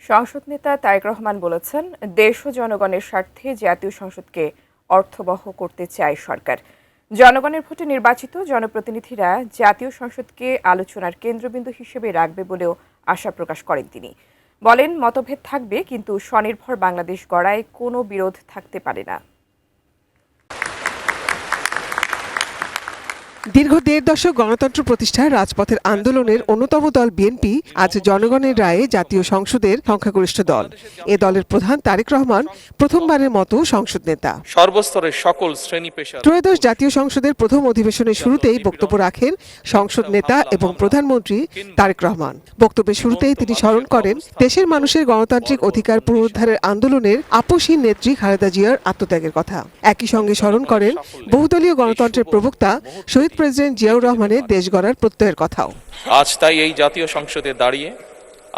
সংসদ নেতা তারেক রহমান বলেছেন, দেশ ও জনগণের স্বার্থে জাতীয় সংসদকে অর্থবহ করতে চায় সরকার। জনগণের ভোটে নির্বাচিত জনপ্রতিনিধিরা জাতীয় সংসদকে আলোচনার কেন্দ্রবিন্দু হিসেবে রাখবে বলেও আশা প্রকাশ করেন তিনি। বলেন, মতভেদ থাকবে, কিন্তু স্বনির্ভর বাংলাদেশ গড়ায় কোনো বিরোধ থাকতে পারে না। দীর্ঘ ১.৫ দশক গণতন্ত্র প্রতিষ্ঠার রাজপথের আন্দোলনের অন্যতম দল বিএনপি আজ জনগণের রায়ে জাতীয় সংসদের সংখ্যাগরিষ্ঠ দল। এ দলের প্রধান তারেক রহমান প্রথমবারের মতো সংসদ নেতা। সর্বস্তরের সকল শ্রেণী পেশার ত্রয়োদশ জাতীয় সংসদের প্রথম অধিবেশনের শুরুতেই বক্তব্য রাখেন সংসদ নেতা এবং প্রধানমন্ত্রী তারেক রহমান। বক্তব্যের শুরুতেই তিনি স্মরণ করেন দেশের মানুষের গণতান্ত্রিক অধিকার পুনরুদ্ধারের আন্দোলনের আপসহীন নেত্রী খালেদা জিয়ার আত্মত্যাগের কথা। একই সঙ্গে স্মরণ করেন বহুদলীয় গণতন্ত্রের প্রবক্তা শহীদ প্রেসিডেন্ট জিয়াউর রহমানের দেশ গড়ার প্রত্যয়ের কথাও। আজ তাই এই জাতীয় সংসদে দাঁড়িয়ে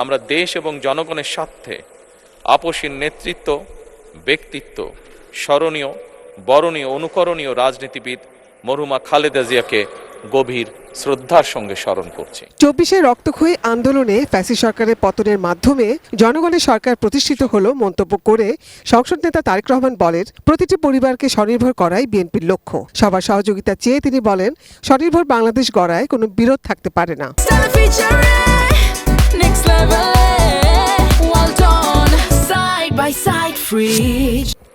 আমরা দেশ এবং জনগণের স্বার্থে আপসীন নেতৃত্ব, ব্যক্তিত্ব, স্মরণীয়, বরণীয়, অনুকরণীয় রাজনীতিবিদ মরহুমা খালেদা জিয়াকে গভীর শ্রদ্ধার সঙ্গে স্মরণ করছি। ২৪শে রক্তক্ষয়ী আন্দোলনে ফ্যাসিস্ট সরকারের পতনের মাধ্যমে জনগণের সরকার প্রতিষ্ঠিত হলো মন্তব্য করে সংসদ নেতা তারেক রহমান বলেন, প্রতিটি পরিবারকে স্বনির্ভর করাই বিএনপির লক্ষ্য। সবার সহযোগিতা চেয়ে তিনি বলেন, স্বনির্ভর বাংলাদেশ গড়ায় কোনো বিরোধ থাকতে পারে না।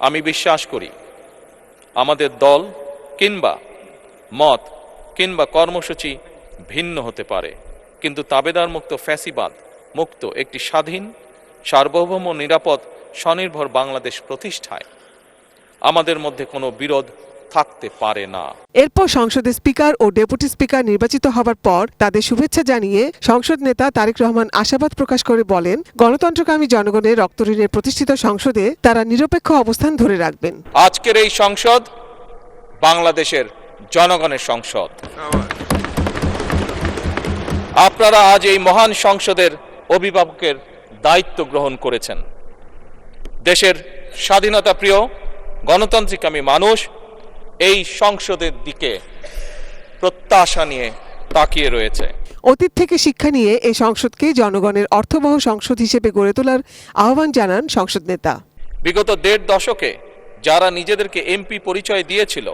আমি বিশ্বাস করি আমাদের দল কিংবা মত কিংবা কর্মসূচি ভিন্ন হতে পারে, কিন্তু তাবেদার মুক্ত, ফ্যাসিবাদ মুক্ত একটি স্বাধীন, সার্বভৌম, নিরাপদ, স্বনির্ভর বাংলাদেশ প্রতিষ্ঠায় আমাদের মধ্যে কোনো বিরোধ থাকতে পারে না। এরপর সংসদের স্পিকার ও ডেপুটি স্পিকার নির্বাচিত হবার পর তাদের শুভেচ্ছা জানিয়ে সংসদ নেতা তারেক রহমান আশাবাদ প্রকাশ করে বলেন, গণতন্ত্রকামী জনগণের রক্তঋণের প্রতিষ্ঠিত সংসদে তারা নিরপেক্ষ অবস্থান ধরে রাখবেন। আজকের এই সংসদ বাংলাদেশের জনগণের সংসদ। আপনারা আজ এই মহান সংসদের অভিভাবকের দায়িত্ব গ্রহণ করেছেন। দেশের স্বাধীনতা প্রিয় গণতান্ত্রিকামী মানুষ এই সংসদের দিকে প্রত্যাশা নিয়ে তাকিয়ে রয়েছে। অতীত থেকে শিক্ষা নিয়ে এই সংসদকে জনগণের অর্থবহ সংসদ হিসেবে গড়ে তোলার আহ্বান জানান সংসদ নেতা। বিগত ১.৫ দশকে যারা নিজেদেরকে এমপি পরিচয় দিয়েছিল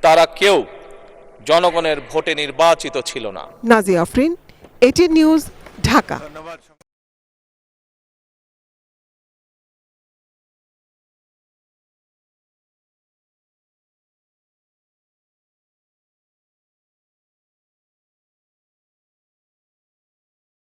তারা কেউ জনগণের ভোটে নির্বাচিত ছিল না। Nazia Afrin, ATN news, Dhaka.